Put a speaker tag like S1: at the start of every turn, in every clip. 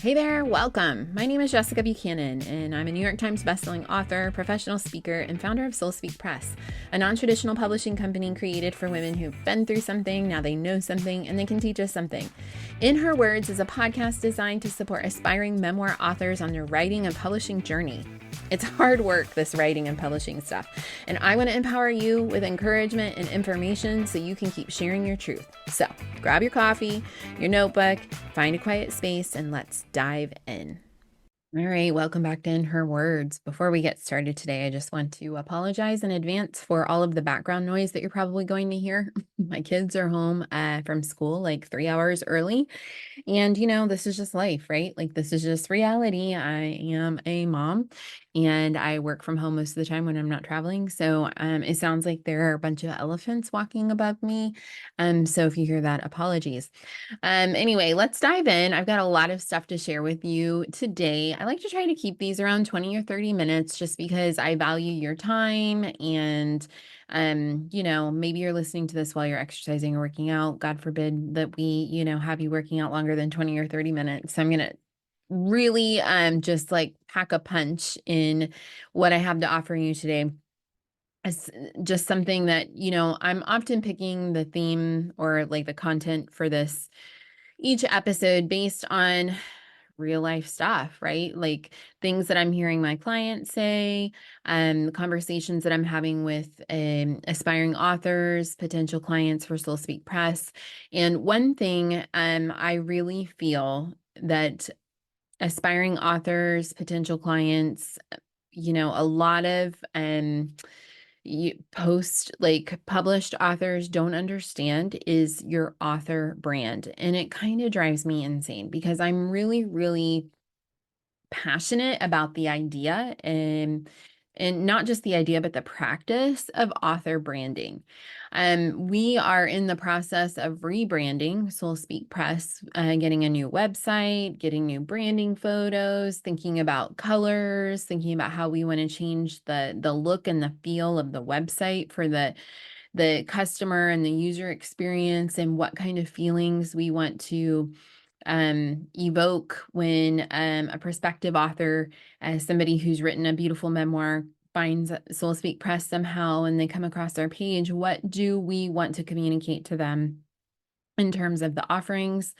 S1: Hey there, welcome. My name is Jessica Buchanan, and I'm a New York Times bestselling author, professional speaker, and founder of Soul Speak Press, a non-traditional publishing company created for women who've been through something, now they know something, and they can teach us something. In Her Words is a podcast designed to support aspiring memoir authors on their writing and publishing journey. It's hard work, this writing and publishing stuff, and I want to empower you with encouragement and information so you can keep sharing your truth. So grab your coffee, your notebook, find a quiet space, and let's dive in. All right, welcome back to In Her Words. Before we get started today, I just want to apologize in advance for all of the background noise that you're probably going to hear. My kids are home from school like 3 hours early. And, this is just life, right? Like, this is just reality. I am a mom and I work from home most of the time when I'm not traveling. So it sounds like there are a bunch of elephants walking above me. So if you hear that, apologies. Anyway, let's dive in. I've got a lot of stuff to share with you today. I like to try to keep these around 20 or 30 minutes just because I value your time and maybe you're listening to this while you're exercising or working out. God forbid that we, have you working out longer than 20 or 30 minutes. So I'm going to really just like pack a punch in what I have to offer you today. It's just something that, I'm often picking the theme or like the content for this each episode based on real life stuff, right? Like things that I'm hearing my clients say, conversations that I'm having with aspiring authors, potential clients for Soul Speak Press. And one thing I really feel that aspiring authors, potential clients, a lot of published authors don't understand is your author brand. And it kind of drives me insane because I'm really, really passionate about the idea and not just the idea, but the practice of author branding. We are in the process of rebranding Soul Speak Press, getting a new website, getting new branding photos, thinking about colors, thinking about how we want to change the look and the feel of the website for the customer and the user experience and what kind of feelings we want to evoke when a prospective author, somebody who's written a beautiful memoir, finds Soul Speak Press somehow and they come across our page. What do we want to communicate to them in terms of the offerings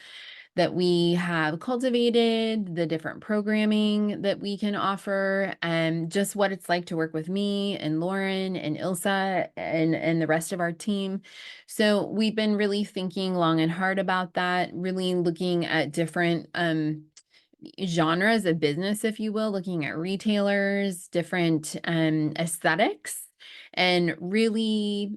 S1: that we have cultivated, the different programming that we can offer, and just what it's like to work with me and Lauren and Ilsa and the rest of our team. So we've been really thinking long and hard about that, really looking at different genres of business, if you will, looking at retailers, different aesthetics, and really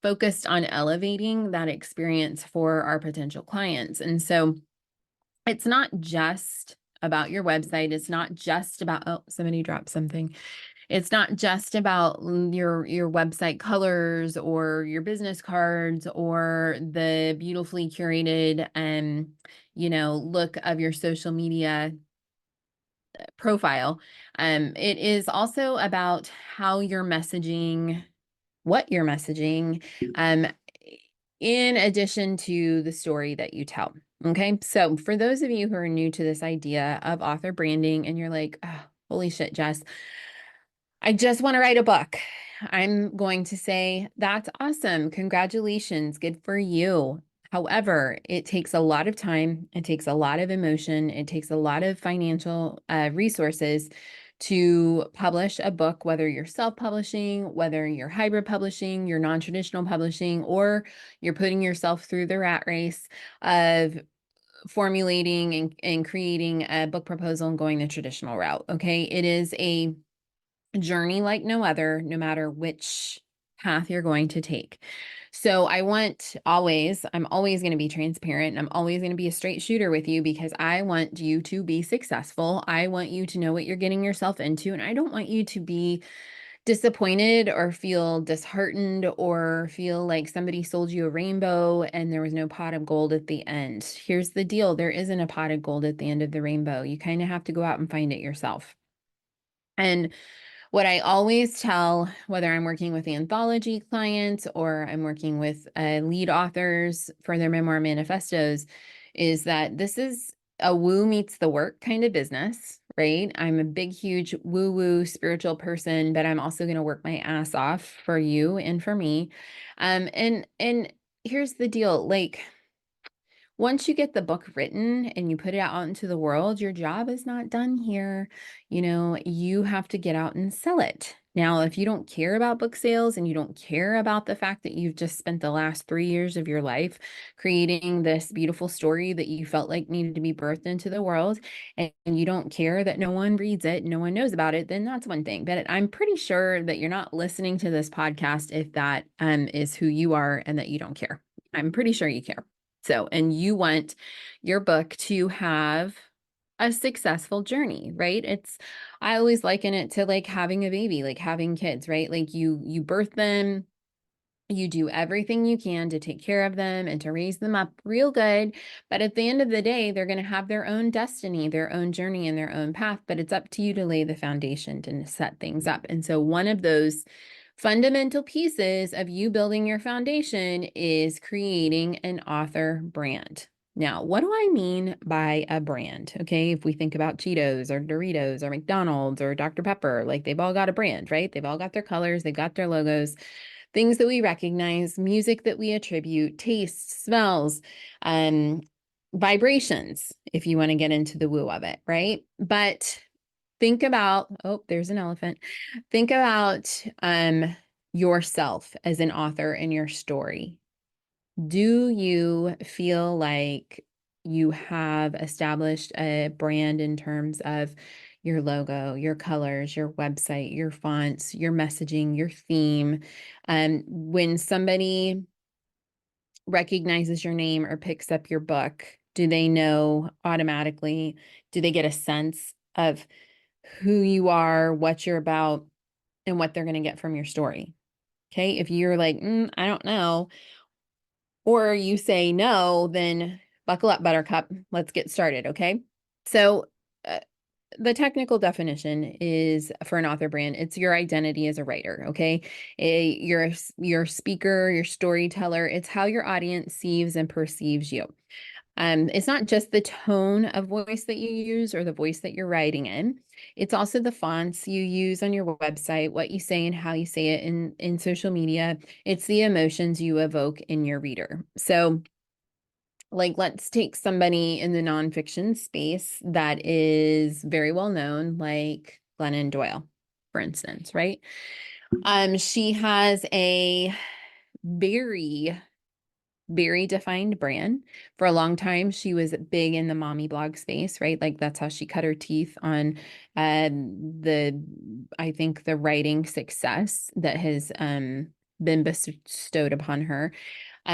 S1: focused on elevating that experience for our potential clients. And so it's not just about your website. It's not just about, oh, somebody dropped something. It's not just about your website colors or your business cards or the beautifully curated look of your social media profile. It is also about how you're messaging, what you're messaging, um, in addition to the story that you tell. Okay. So for those of you who are new to this idea of author branding and you're like, oh, holy shit, Jess, I just want to write a book. I'm going to say, that's awesome. Congratulations. Good for you. However, it takes a lot of time. It takes a lot of emotion. It takes a lot of financial resources to publish a book, whether you're self-publishing, whether you're hybrid publishing, you're non-traditional publishing, or you're putting yourself through the rat race of formulating and creating a book proposal and going the traditional route. Okay. It is a journey like no other, no matter which path you're going to take. So I'm always going to be transparent. And I'm always going to be a straight shooter with you because I want you to be successful. I want you to know what you're getting yourself into. And I don't want you to be disappointed or feel disheartened or feel like somebody sold you a rainbow and there was no pot of gold at the end. Here's the deal. There isn't a pot of gold at the end of the rainbow. You kind of have to go out and find it yourself. And what I always tell, whether I'm working with anthology clients or I'm working with lead authors for their memoir manifestos, is that this is a woo meets the work kind of business, right? I'm a big, huge woo-woo spiritual person, but I'm also going to work my ass off for you and for me. And here's the deal, like, once you get the book written and you put it out into the world, your job is not done here. You have to get out and sell it. Now, if you don't care about book sales and you don't care about the fact that you've just spent the last 3 years of your life creating this beautiful story that you felt like needed to be birthed into the world, and you don't care that no one reads it, no one knows about it, then that's one thing. But I'm pretty sure that you're not listening to this podcast if that is who you are and that you don't care. I'm pretty sure you care. So, and you want your book to have a successful journey, right? I always liken it to like having a baby, like having kids, right? Like you birth them, you do everything you can to take care of them and to raise them up real good. But at the end of the day, they're going to have their own destiny, their own journey, and their own path. But it's up to you to lay the foundation to set things up. And so one of those fundamental pieces of you building your foundation is creating an author brand. Now, what do I mean by a brand? Okay, if we think about Cheetos or Doritos or McDonald's or Dr. Pepper, like they've all got a brand, right? They've all got their colors, they've got their logos, things that we recognize, music that we attribute, tastes, smells, vibrations, if you want to get into the woo of it, right? But think about, oh, there's an elephant. Think about yourself as an author in your story. Do you feel like you have established a brand in terms of your logo, your colors, your website, your fonts, your messaging, your theme? When somebody recognizes your name or picks up your book, do they know automatically? Do they get a sense of who you are, what you're about, and what they're going to get from your story? Okay. If you're like, I don't know, or you say no, then buckle up, Buttercup. Let's get started. Okay. So, the technical definition is for an author brand, it's your identity as a writer, okay? Your speaker, your storyteller, it's how your audience sees and perceives you. It's not just the tone of voice that you use or the voice that you're writing in. It's also the fonts you use on your website, what you say and how you say it in social media. It's the emotions you evoke in your reader. So, like, let's take somebody in the nonfiction space that is very well known, like Glennon Doyle, for instance, right? She has a very, very defined brand. For a long time, she was big in the mommy blog space, right? Like that's how she cut her teeth on I think the writing success that has been bestowed upon her.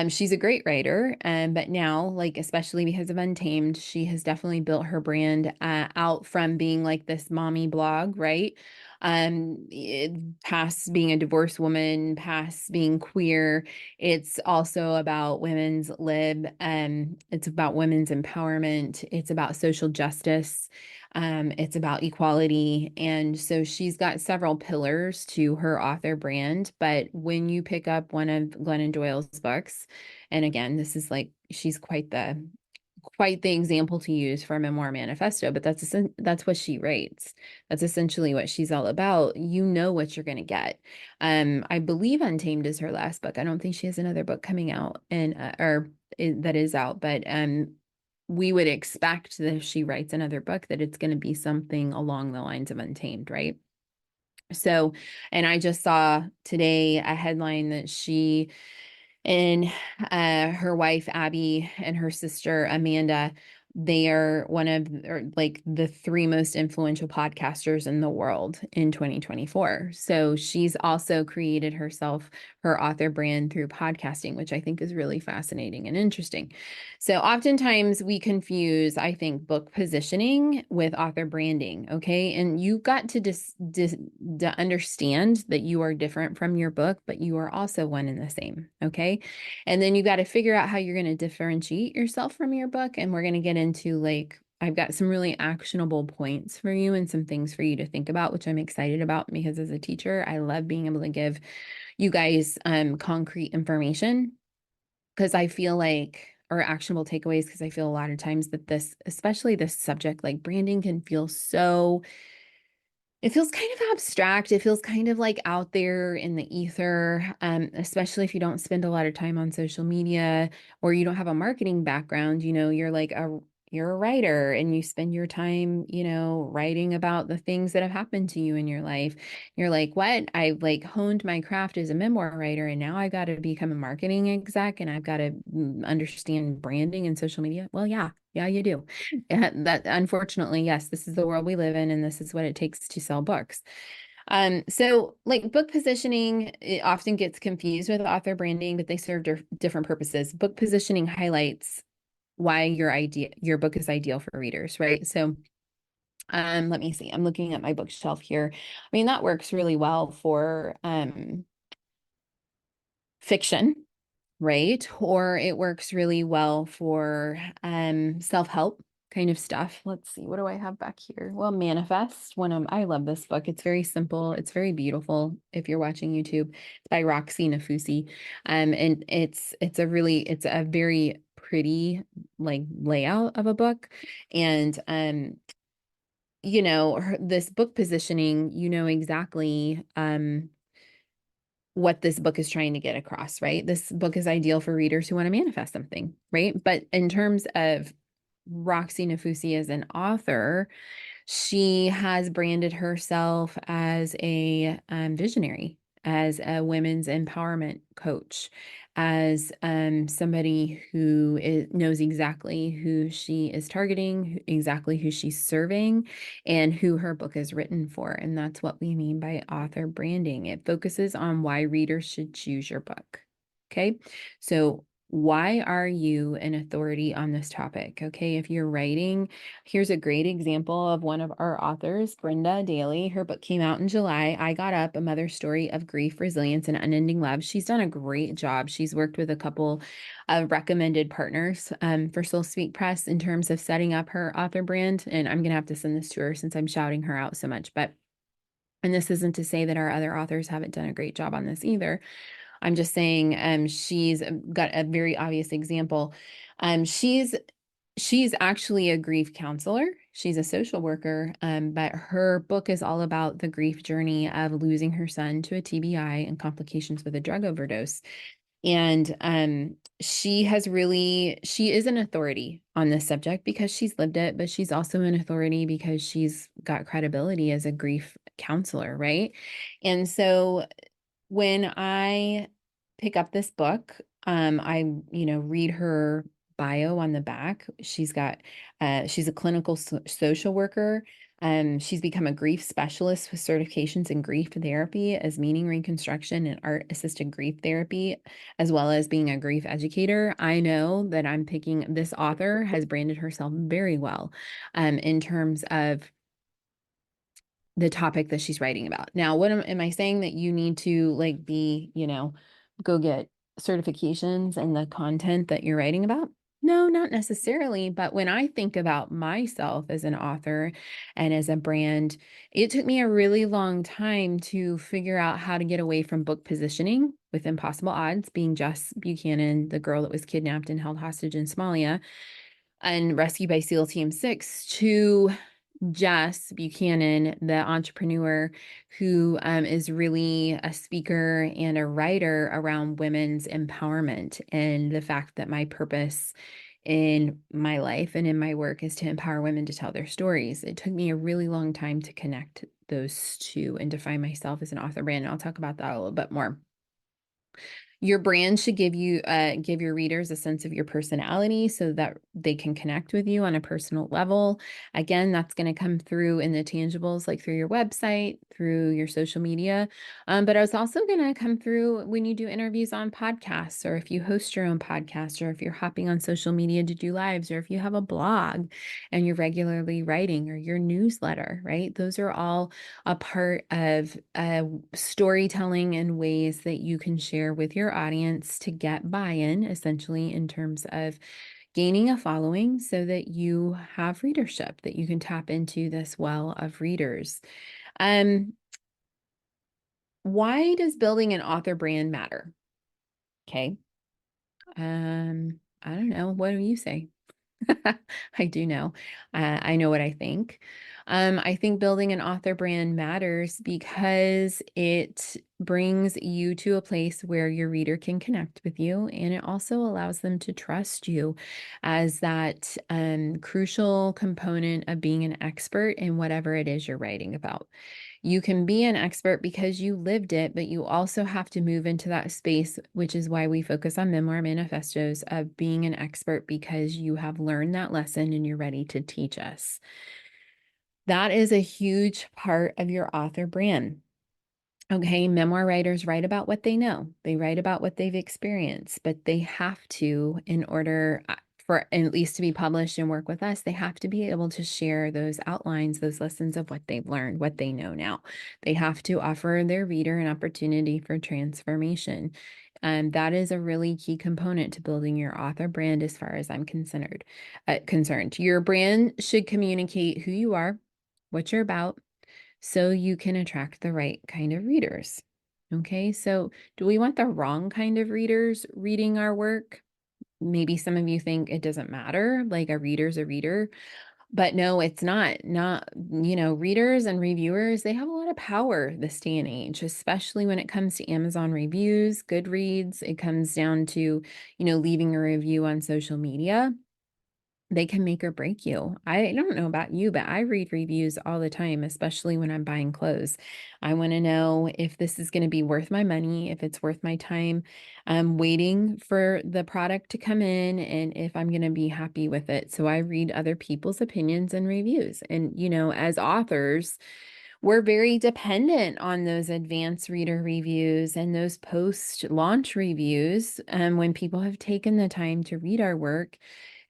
S1: She's a great writer, but now, like, especially because of Untamed, she has definitely built her brand out from being like this mommy blog, right? Past being a divorced woman, past being queer. It's also about women's lib. It's about women's empowerment. It's about social justice. It's about equality. And so she's got several pillars to her author brand. But when you pick up one of Glennon Doyle's books, and again, this is like, she's quite the example to use for a memoir manifesto, but that's what she writes. That's essentially what she's all about. You know what you're going to get. I believe Untamed is her last book. I don't think she has another book coming out that is out, but we would expect that if she writes another book that it's going to be something along the lines of Untamed, right? So, and I just saw today a headline that she and her wife Abby and her sister Amanda, they are one of or like the three most influential podcasters in the world in 2024. So she's also created her author brand through podcasting, which I think is really fascinating and interesting. So oftentimes we confuse, I think, book positioning with author branding. Okay. And you've got to understand that you are different from your book, but you are also one and the same. Okay. And then you got to figure out how you're going to differentiate yourself from your book. And we're going to get into like, I've got some really actionable points for you and some things for you to think about, which I'm excited about because as a teacher, I love being able to give you guys concrete information because I feel like or actionable takeaways, because I feel a lot of times that this, especially this subject, like branding, can feel so, it feels kind of abstract. It feels kind of like out there in the ether, especially if you don't spend a lot of time on social media or you don't have a marketing background. You're a writer and you spend your time, writing about the things that have happened to you in your life. You're like, what? I like honed my craft as a memoir writer, and now I got to become a marketing exec and I've got to understand branding and social media. Well, yeah, you do. That unfortunately, yes, this is the world we live in, and this is what it takes to sell books. So like book positioning, it often gets confused with author branding, but they serve different purposes. Book positioning highlights why your book is ideal for readers, right? So let me see. I'm looking at my bookshelf here. I mean, that works really well for fiction, right? Or it works really well for self-help kind of stuff. Let's see, what do I have back here? Well, Manifest, I love this book. It's very simple. It's very beautiful. If you're watching YouTube, it's by Roxy Nafusi. And it's a very pretty like layout of a book. And this book positioning, exactly what this book is trying to get across, right? This book is ideal for readers who want to manifest something, right? But in terms of Roxy Nafusi as an author, she has branded herself as a visionary, as a women's empowerment coach, as somebody who knows exactly who she is targeting, exactly who she's serving, and who her book is written for. And that's what we mean by author branding. It focuses on why readers should choose your book. Okay, so why are you an authority on this topic? Okay, if you're writing, here's a great example of one of our authors, Brenda Daly. Her book came out in July. I Got Up, A Mother's Story of Grief, Resilience, and Unending Love. She's done a great job. She's worked with a couple of recommended partners for Soul Speak Press in terms of setting up her author brand. And I'm going to have to send this to her since I'm shouting her out so much. And this isn't to say that our other authors haven't done a great job on this either. I'm just saying she's got a very obvious example. She's actually a grief counselor. She's a social worker, but her book is all about the grief journey of losing her son to a TBI and complications with a drug overdose. And she is an authority on this subject because she's lived it, but she's also an authority because she's got credibility as a grief counselor, right? And so when I pick up this book, I, read her bio on the back. She's a clinical social worker. She's become a grief specialist with certifications in grief therapy as meaning reconstruction and art assisted grief therapy, as well as being a grief educator. I know that this author has branded herself very well, in terms of the topic that she's writing about. Now, what am I saying that you need to like go get certifications and the content that you're writing about? No, not necessarily. But when I think about myself as an author and as a brand, it took me a really long time to figure out how to get away from book positioning with Impossible Odds, being Jess Buchanan, the girl that was kidnapped and held hostage in Somalia and rescued by SEAL Team 6, to Jess Buchanan, the entrepreneur who is really a speaker and a writer around women's empowerment, and the fact that my purpose in my life and in my work is to empower women to tell their stories. It took me a really long time to connect those two and define myself as an author brand. And I'll talk about that a little bit more. Your brand should give your readers a sense of your personality so that they can connect with you on a personal level. Again, that's going to come through in the tangibles, like through your website, through your social media. But it's also going to come through when you do interviews on podcasts, or if you host your own podcast, or if you're hopping on social media to do lives, or if you have a blog and you're regularly writing, or your newsletter, right? Those are all a part of storytelling and ways that you can share with your audience to get buy-in, essentially, in terms of gaining a following so that you have readership, that you can tap into this well of readers. Why does building an author brand matter? Okay. I don't know. What do you say? I do know. I know what I think. I think building an author brand matters because it brings you to a place where your reader can connect with you, and it also allows them to trust you as that crucial component of being an expert in whatever it is you're writing about. You can be an expert because you lived it, but you also have to move into that space, which is why we focus on memoir manifestos, of being an expert because you have learned that lesson and you're ready to teach us. That is a huge part of your author brand. Okay, memoir writers write about what they know. They write about what they've experienced, but they have to, in order for at least to be published and work with us, they have to be able to share those outlines, those lessons of what they've learned, what they know now. They have to offer their reader an opportunity for transformation. And that is a really key component to building your author brand as far as I'm concerned. Your brand should communicate who you are, what you're about, so you can attract the right kind of readers. Okay, so do we want the wrong kind of readers reading our work? Maybe some of you think it doesn't matter, like a reader's a reader, but no, it's not. Readers and reviewers, they have a lot of power this day and age, especially when it comes to Amazon reviews, Goodreads. It comes down to, leaving a review on social media. They can make or break you. I don't know about you, but I read reviews all the time, especially when I'm buying clothes. I want to know if this is going to be worth my money, if it's worth my time waiting for the product to come in, and if I'm going to be happy with it. So I read other people's opinions and reviews. And, as authors, we're very dependent on those advanced reader reviews and those post-launch reviews. When people have taken the time to read our work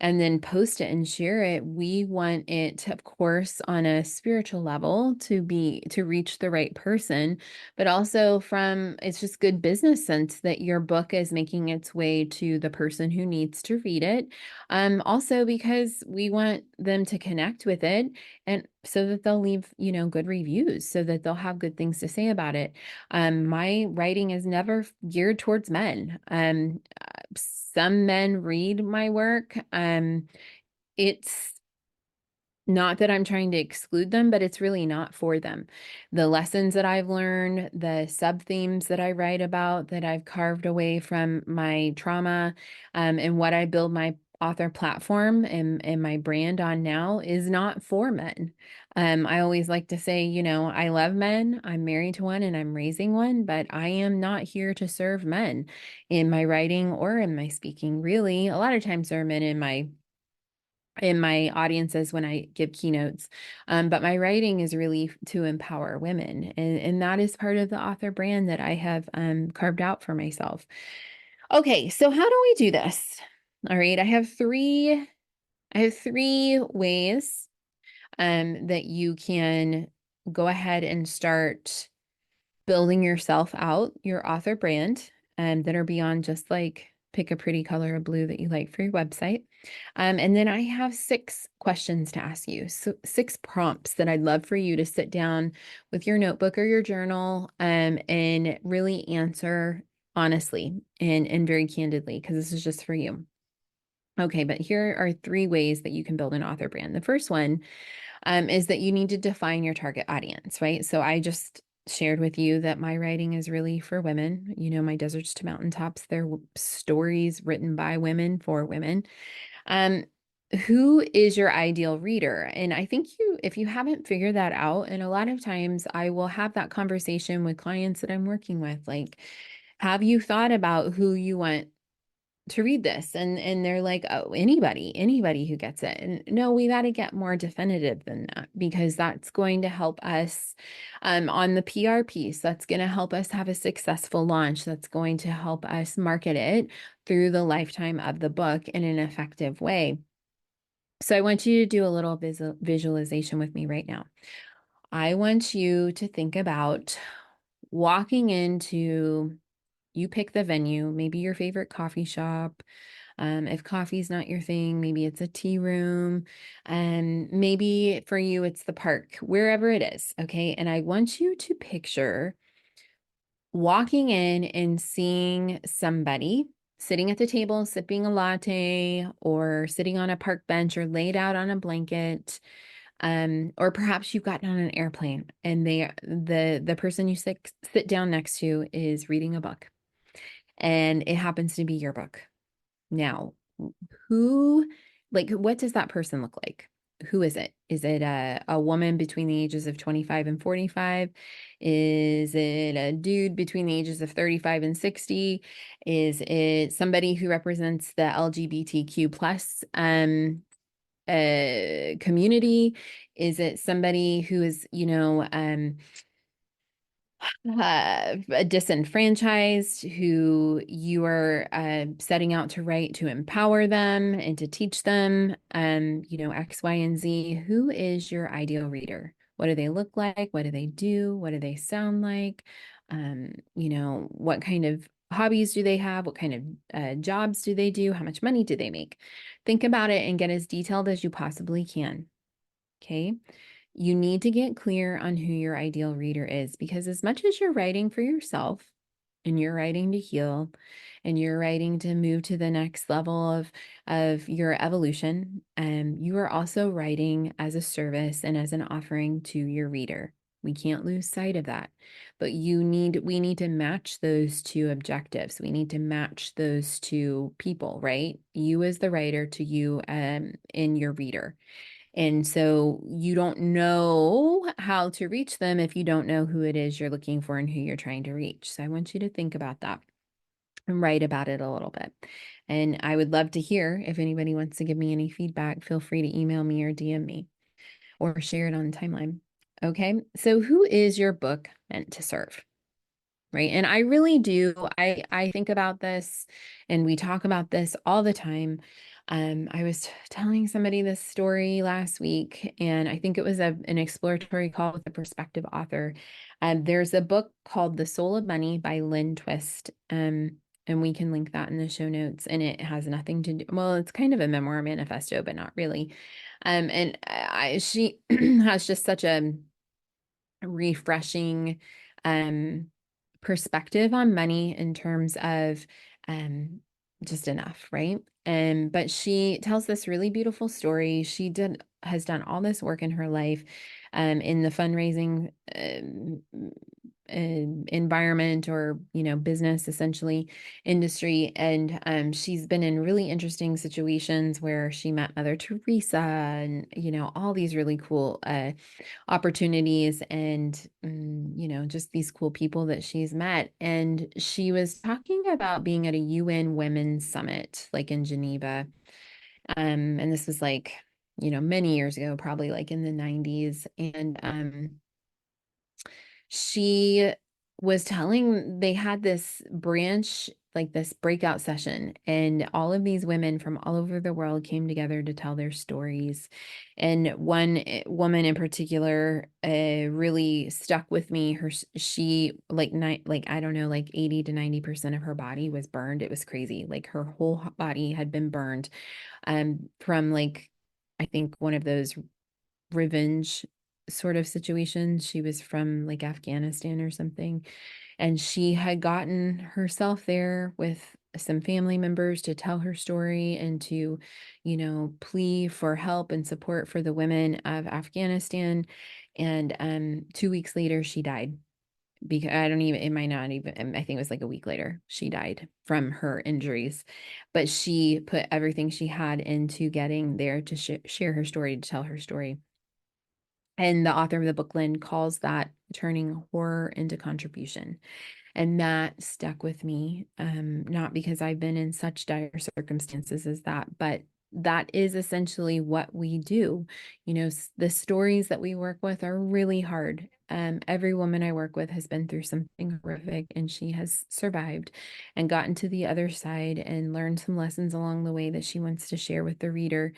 S1: and then post it and share it, we want it, of course, on a spiritual level to reach the right person, but also it's just good business sense that your book is making its way to the person who needs to read it. Also because we want them to connect with it, and so that they'll leave, good reviews, so that they'll have good things to say about it. My writing is never geared towards men. Some men read my work. It's not that I'm trying to exclude them, but it's really not for them. The lessons that I've learned, the sub themes that I write about, that I've carved away from my trauma, and what I build my author platform and my brand on now is not for men. I always like to say, I love men. I'm married to one and I'm raising one, but I am not here to serve men in my writing or in my speaking. Really, a lot of times there are men in my audiences when I give keynotes. But my writing is really to empower women. And that is part of the author brand that I have carved out for myself. Okay, so how do we do this? All right, I have three ways that you can go ahead and start building yourself out, your author brand, that are beyond just like pick a pretty color of blue that you like for your website. And then I have 6 questions to ask you. So 6 prompts that I'd love for you to sit down with your notebook or your journal and really answer honestly and very candidly, because this is just for you. Okay, but here are 3 ways that you can build an author brand. The first one is that you need to define your target audience, right? So I just shared with you that my writing is really for women. My Deserts to Mountaintops, they're stories written by women for women. Um, who is your ideal reader? And I think if you haven't figured that out, and a lot of times I will have that conversation with clients that I'm working with, like, have you thought about who you want to read this? And they're like, oh, anybody who gets it. And no, we got to get more definitive than that, because that's going to help us on the PR piece. That's going to help us have a successful launch. That's going to help us market it through the lifetime of the book in an effective way. So I want you to do a little visualization with me right now. I want you to think about walking into, you pick the venue, maybe your favorite coffee shop. If coffee's not your thing, maybe it's a tea room. And maybe for you, it's the park, wherever it is. Okay. And I want you to picture walking in and seeing somebody, sitting at the table, sipping a latte, or sitting on a park bench, or laid out on a blanket. Or perhaps you've gotten on an airplane and the person you sit down next to is reading a book, and it happens to be your book. Now, who, what does that person look like? Who is it? Is it a woman between the ages of 25 and 45? Is it a dude between the ages of 35 and 60? Is it somebody who represents the LGBTQ plus community? Is it somebody who is, disenfranchised, who you are setting out to write to empower them and to teach them, X, Y, and Z? Who is your ideal reader? What do they look like? What do they do? What do they sound like? What kind of hobbies do they have? What kind of jobs do they do? How much money do they make? Think about it and get as detailed as you possibly can. Okay. You need to get clear on who your ideal reader is, because as much as you're writing for yourself and you're writing to heal and you're writing to move to the next level of your evolution, you are also writing as a service and as an offering to your reader. We can't lose sight of that. But we need to match those two objectives. We need to match those two people, right? You as the writer to you in your reader. And so you don't know how to reach them if you don't know who it is you're looking for and who you're trying to reach. So I want you to think about that and write about it a little bit. And I would love to hear if anybody wants to give me any feedback. Feel free to email me or DM me or share it on the timeline. Okay, so who is your book meant to serve? Right. And I really do. I think about this and we talk about this all the time. I was telling somebody this story last week, and I think it was an exploratory call with a prospective author. There's a book called The Soul of Money by Lynn Twist. And we can link that in the show notes. And it has nothing to do, well, it's kind of a memoir manifesto, but not really. She has just such a refreshing perspective on money in terms of just enough, right? But she tells this really beautiful story. Has done all this work in her life in the fundraising environment, or business, essentially, industry. And she's been in really interesting situations where she met Mother Teresa, and all these really cool opportunities, and just these cool people that she's met. And she was talking about being at a UN Women's Summit, like in Geneva. And this was like, many years ago, probably like in the 90s. And she was telling, they had this branch, like this breakout session, and all of these women from all over the world came together to tell their stories. And one woman in particular really stuck with me. She like I don't know, like 80 to 90% of her body was burned. It was crazy. Like her whole body had been burned from, like, I think one of those revenge sort of situations. She was from like Afghanistan or something, and she had gotten herself there with some family members to tell her story and to, plea for help and support for the women of Afghanistan. And 2 weeks later, she died. Because it might not even, I think it was like a week later, she died from her injuries. But she put everything she had into getting there to share her story, to tell her story. And the author of the book, Lynn, calls that turning horror into contribution. And that stuck with me, not because I've been in such dire circumstances as that, but that is essentially what we do. The stories that we work with are really hard. Every woman I work with has been through something horrific, and she has survived and gotten to the other side and learned some lessons along the way that she wants to share with the reader.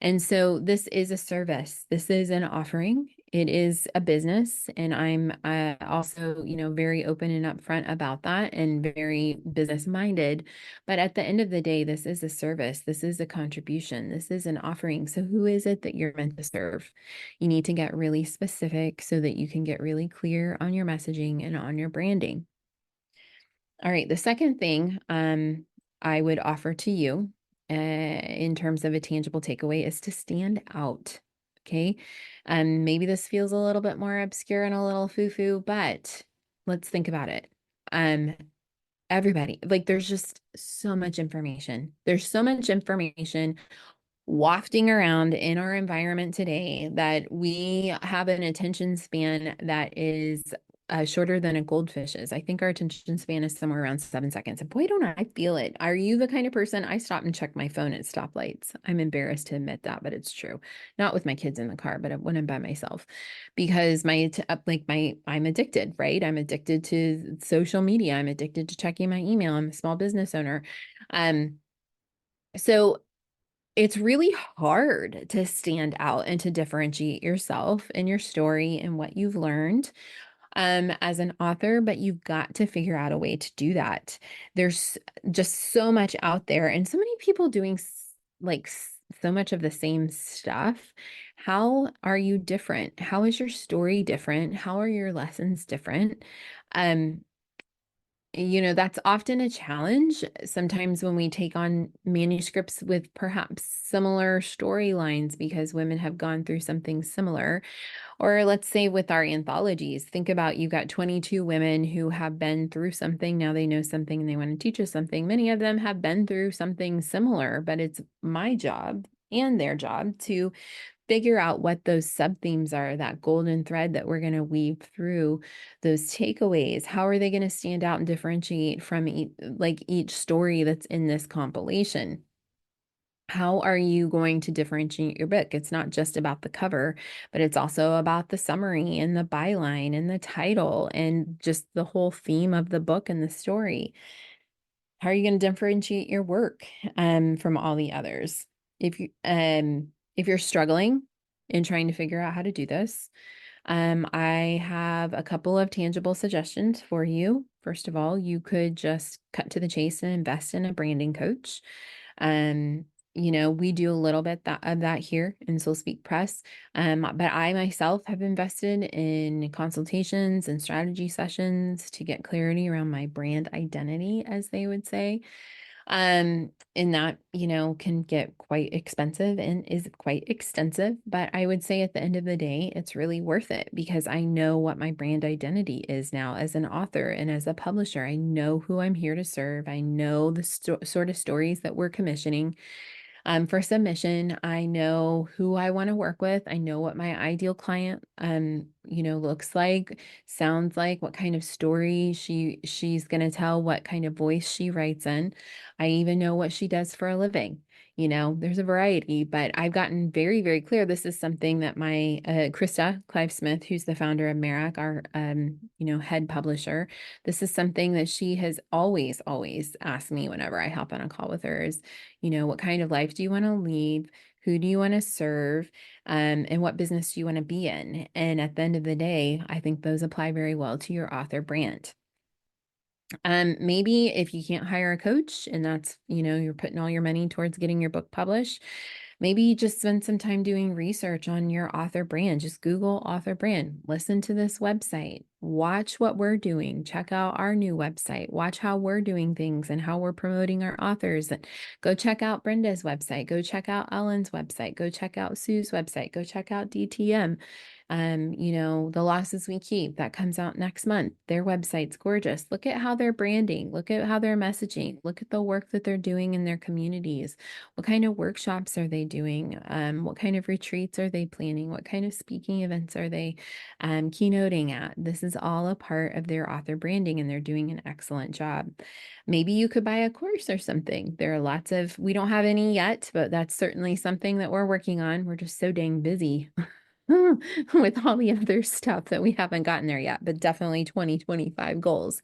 S1: And so this is a service. This is an offering. It is a business. And I'm also, very open and upfront about that, and very business minded. But at the end of the day, this is a service. This is a contribution. This is an offering. So who is it that you're meant to serve? You need to get really specific so that you can get really clear on your messaging and on your branding. All right. The second thing, I would offer to you in terms of a tangible takeaway is to stand out. Okay. And maybe this feels a little bit more obscure and a little foo-foo, but let's think about it. Um, Everybody, like there's just so much information. There's so much information wafting around in our environment today that we have an attention span that is shorter than a goldfish's. I think our attention span is somewhere around 7 seconds. And boy, don't I feel it. Are you the kind of person? I stop and check my phone at stoplights. I'm embarrassed to admit that, but it's true. Not with my kids in the car, but when I'm by myself, because I'm addicted, right? I'm addicted to social media. I'm addicted to checking my email. I'm a small business owner. Um, so it's really hard to stand out and to differentiate yourself and your story and what you've learned as an author, but you've got to figure out a way to do that. There's just so much out there and so many people doing so much of the same stuff. How are you different? How is your story different? How are your lessons different? Um, that's often a challenge sometimes when we take on manuscripts with perhaps similar storylines because women have gone through something similar. Or let's say with our anthologies, think about you've got 22 women who have been through something. Now they know something and they want to teach us something. Many of them have been through something similar, but it's my job and their job to figure out what those sub themes are, that golden thread that we're going to weave through those takeaways. How are they going to stand out and differentiate from each story that's in this compilation? How are you going to differentiate your book? It's not just about the cover, but it's also about the summary and the byline and the title and just the whole theme of the book and the story. How are you going to differentiate your work from all the others? If you're struggling in trying to figure out how to do this, I have a couple of tangible suggestions for you. First of all, you could just cut to the chase and invest in a branding coach. Um, we do a little bit of that here in Soul Speak Press. But I myself have invested in consultations and strategy sessions to get clarity around my brand identity, as they would say. And that, can get quite expensive and is quite extensive. But I would say at the end of the day, it's really worth it because I know what my brand identity is now as an author and as a publisher. I know who I'm here to serve. I know the sort of stories that we're commissioning. For submission, I know who I want to work with. I know what my ideal client, looks like, sounds like, what kind of story she's going to tell, what kind of voice she writes in. I even know what she does for a living. There's a variety, but I've gotten very, very clear. This is something that my Krista Clive Smith, who's the founder of Merrick, our head publisher, this is something that she has always, always asked me whenever I hop on a call with her is, what kind of life do you want to lead? Who do you want to serve? And what business do you want to be in? And at the end of the day, I think those apply very well to your author brand. Maybe if you can't hire a coach and that's, you're putting all your money towards getting your book published, maybe just spend some time doing research on your author brand. Just Google author brand, listen to this website, watch what we're doing, check out our new website, watch how we're doing things and how we're promoting our authors. And go check out Brenda's website, go check out Ellen's website, go check out Sue's website, go check out DTM. The Losses We Keep that comes out next month. Their website's gorgeous. Look at how they're branding. Look at how they're messaging. Look at the work that they're doing in their communities. What kind of workshops are they doing? What kind of retreats are they planning? What kind of speaking events are they keynoting at? This is all a part of their author branding, and they're doing an excellent job. Maybe you could buy a course or something. There are we don't have any yet, but that's certainly something that we're working on. We're just so dang busy. With all the other stuff that we haven't gotten there yet, but definitely 2025 goals.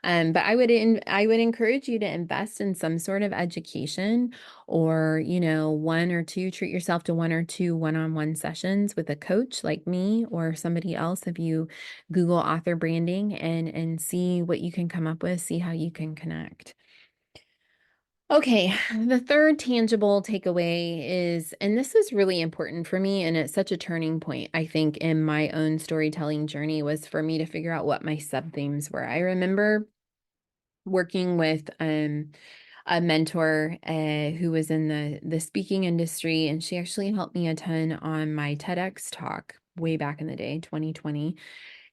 S1: But I would encourage you to invest in some sort of education or, treat yourself to one or two one-on-one sessions with a coach like me or somebody else. If you Google author branding and see what you can come up with, see how you can connect. Okay, the third tangible takeaway is, and this is really important for me, and it's such a turning point, I think, in my own storytelling journey, was for me to figure out what my sub themes were. I remember working with a mentor who was in the speaking industry, and she actually helped me a ton on my TEDx talk way back in the day, 2020.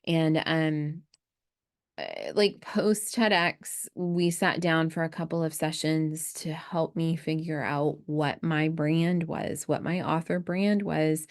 S1: And like post TEDx, we sat down for a couple of sessions to help me figure out what my brand was, what my author brand was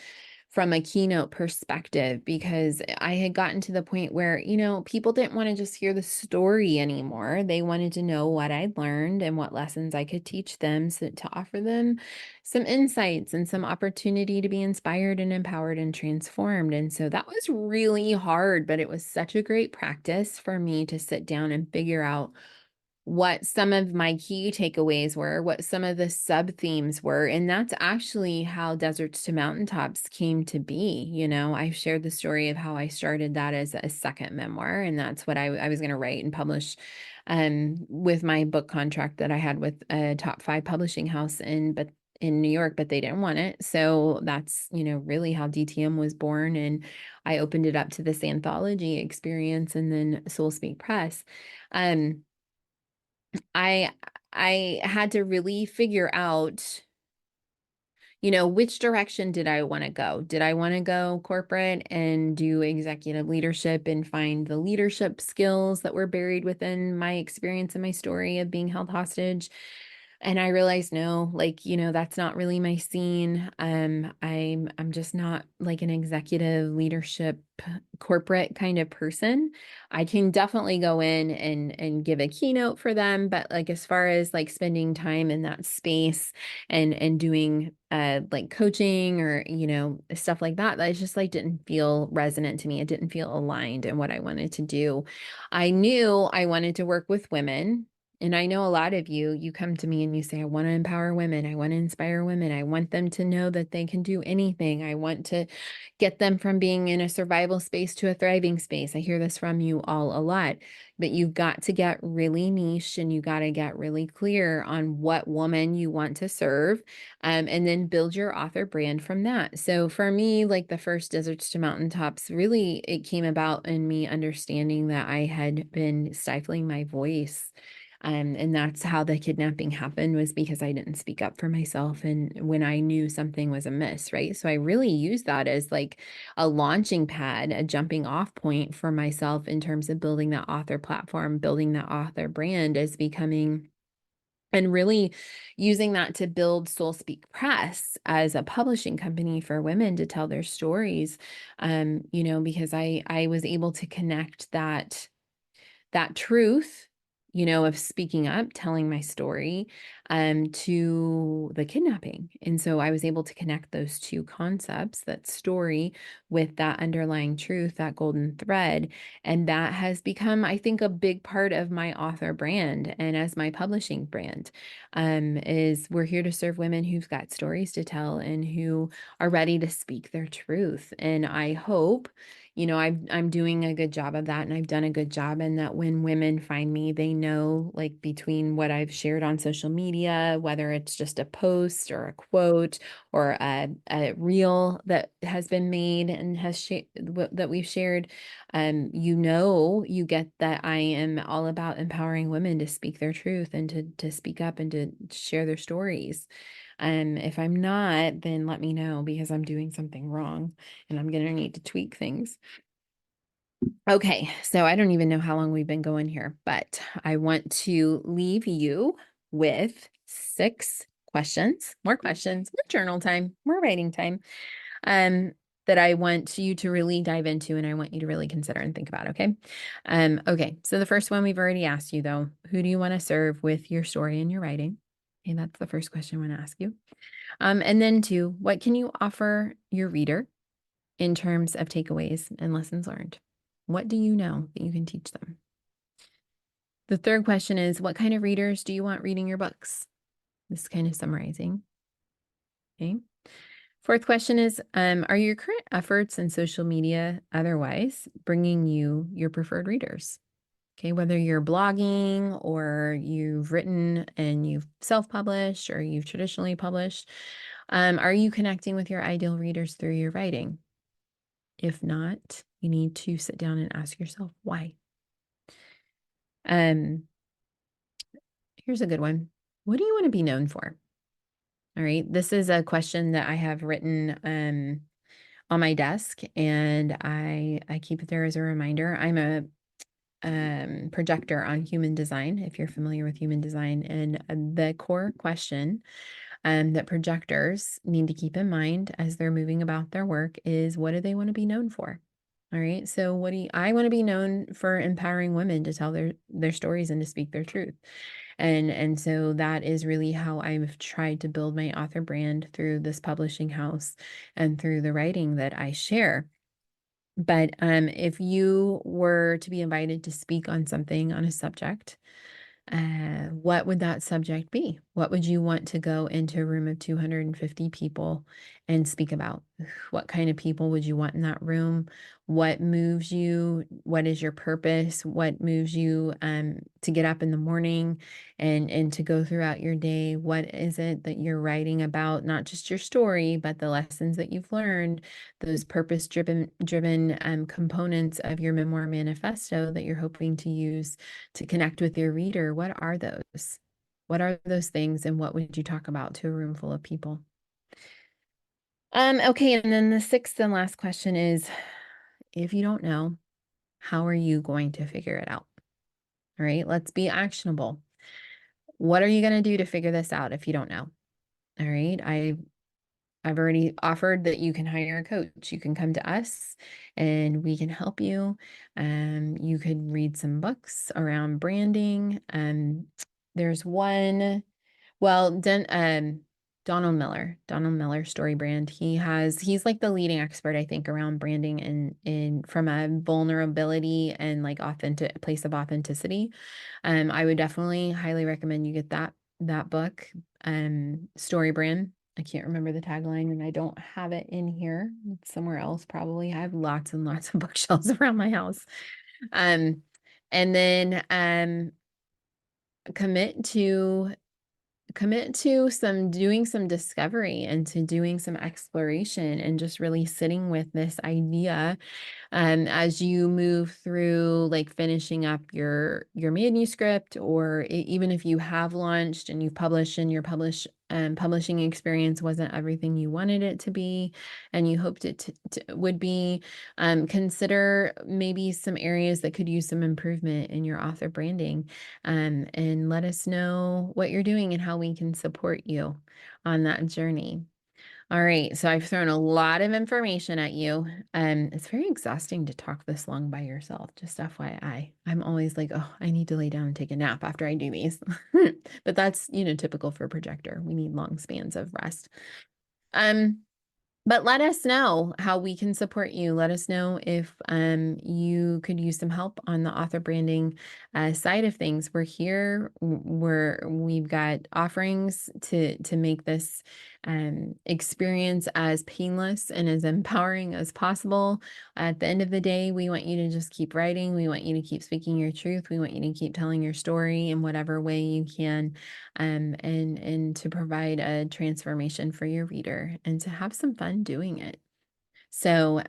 S1: from a keynote perspective, because I had gotten to the point where, people didn't want to just hear the story anymore. They wanted to know what I learned and what lessons I could teach them, so to offer them some insights and some opportunity to be inspired and empowered and transformed. And so that was really hard, but it was such a great practice for me to sit down and figure out what some of my key takeaways were, what some of the sub themes were. And that's actually how Deserts to Mountaintops came to be. I've shared the story of how I started that as a second memoir, and that's what I was going to write and publish with my book contract that I had with a top 5 publishing house in New York, but they didn't want it. So that's, really how DTM was born. And I opened it up to this anthology experience and then Soul Speak Press. I I had to really figure out, which direction did I want to go? Did I want to go corporate and do executive leadership and find the leadership skills that were buried within my experience and my story of being held hostage? And I realized, no, that's not really my scene. I'm just not like an executive leadership corporate kind of person. I can definitely go in and give a keynote for them, but like as far as like spending time in that space and doing like coaching or stuff like that just like didn't feel resonant to me. It didn't feel aligned in what I wanted to do. I knew I wanted to work with women. And I know a lot of you come to me and you say, I want to empower women. I want to inspire women. I want them to know that they can do anything. I want to get them from being in a survival space to a thriving space. I hear this from you all a lot, but you've got to get really niche and you got to get really clear on what woman you want to serve, and then build your author brand from that. So for me, like the first Deserts to Mountaintops, really, it came about in me understanding that I had been stifling my voice. And that's how the kidnapping happened, was because I didn't speak up for myself and when I knew something was amiss, right? So I really used that as like a launching pad, a jumping off point for myself in terms of building that author platform, building that author brand, as becoming and really using that to build Soul Speak Press as a publishing company for women to tell their stories. Because I was able to connect that truth, of speaking up, telling my story, to the kidnapping. And so I was able to connect those two concepts, that story with that underlying truth, that golden thread. And that has become, I think, a big part of my author brand and as my publishing brand, is we're here to serve women who've got stories to tell and who are ready to speak their truth. And I hope, I'm doing a good job of that, and I've done a good job in that. When women find me, they know, like, between what I've shared on social media, whether it's just a post or a quote or a reel that has been made and that we've shared, you get that I am all about empowering women to speak their truth and to speak up and to share their stories. If I'm not, then let me know, because I'm doing something wrong and I'm going to need to tweak things. Okay, so I don't even know how long we've been going here, but I want to leave you with 6 questions, more journal time, more writing time, um, that I want you to really dive into and I want you to really consider and think about, okay? Okay, so the first one we've already asked you though, who do you want to serve with your story and your writing? Okay, that's the first question I want to ask you. And then 2, what can you offer your reader in terms of takeaways and lessons learned? What do you know that you can teach them? The third question is, what kind of readers do you want reading your books? This is kind of summarizing. Okay. Fourth question is, are your current efforts in social media otherwise bringing you your preferred readers? Okay, whether you're blogging or you've written and you've self-published or you've traditionally published, are you connecting with your ideal readers through your writing? If not, you need to sit down and ask yourself why. Here's a good one. What do you want to be known for? All right. This is a question that I have written on my desk, and I keep it there as a reminder. I'm a projector on human design, if you're familiar with human design. And the core question that projectors need to keep in mind as they're moving about their work is, what do they want to be known for? All right. So I want to be known for empowering women to tell their stories and to speak their truth. And so that is really how I've tried to build my author brand through this publishing house and through the writing that I share. But if you were to be invited to speak on something, on a subject, what would that subject be? What would you want to go into a room of 250 people and speak about? What kind of people would you want in that room? What moves you? What is your purpose? What moves you to get up in the morning and to go throughout your day? What is it that you're writing about? Not just your story, but the lessons that you've learned, those purpose driven components of your memoir manifesto that you're hoping to use to connect with your reader. What are those? What are those things, and what would you talk about to a room full of people? Okay, and then the sixth and last question is, if you don't know, how are you going to figure it out? All right, let's be actionable. What are you going to do to figure this out if you don't know? All right, I've already offered that you can hire a coach. You can come to us and we can help you. You could read some books around branding. There's one, well, Donald Miller Story Brand. He's like the leading expert, I think, around branding in from a vulnerability and like authentic place of authenticity. I would definitely highly recommend you get that book, Story Brand. I can't remember the tagline, and I don't have it in here. It's somewhere else, probably. I have lots and lots of bookshelves around my house. And then commit to doing some discovery and to doing some exploration and just really sitting with this idea as you move through, like finishing up your manuscript, or even if you have launched and you've published and your publishing experience wasn't everything you wanted it to be and you hoped it would be, consider maybe some areas that could use some improvement in your author branding, and let us know what you're doing and how we can support you on that journey. All right, so I've thrown a lot of information at you. It's very exhausting to talk this long by yourself, just FYI. I'm always like, oh, I need to lay down and take a nap after I do these. But that's, typical for a projector. We need long spans of rest. But let us know how we can support you. Let us know if you could use some help on the author branding side of things. We're here. We've got offerings to make this experience as painless and as empowering as possible. At the end of the day, we want you to just keep writing. We want you to keep speaking your truth. We want you to keep telling your story in whatever way you can, and to provide a transformation for your reader and to have some fun doing it. So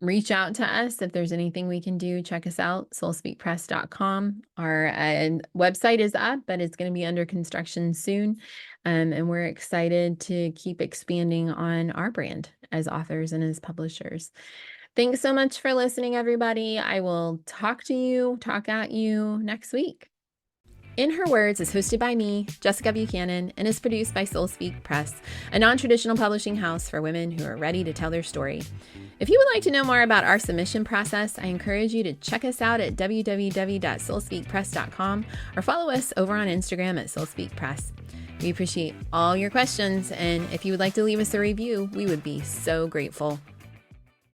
S1: reach out to us if there's anything we can do. Check us out, soulspeakpress.com. Our website is up, but it's going to be under construction soon. And we're excited to keep expanding on our brand as authors and as publishers. Thanks so much for listening, everybody. I will talk at you next week. In Her Words is hosted by me, Jessica Buchanan, and is produced by Soul Speak Press, a non-traditional publishing house for women who are ready to tell their story. If you would like to know more about our submission process, I encourage you to check us out at www.soulspeakpress.com or follow us over on Instagram at soulspeakpress. We appreciate all your questions, and if you would like to leave us a review, we would be so grateful.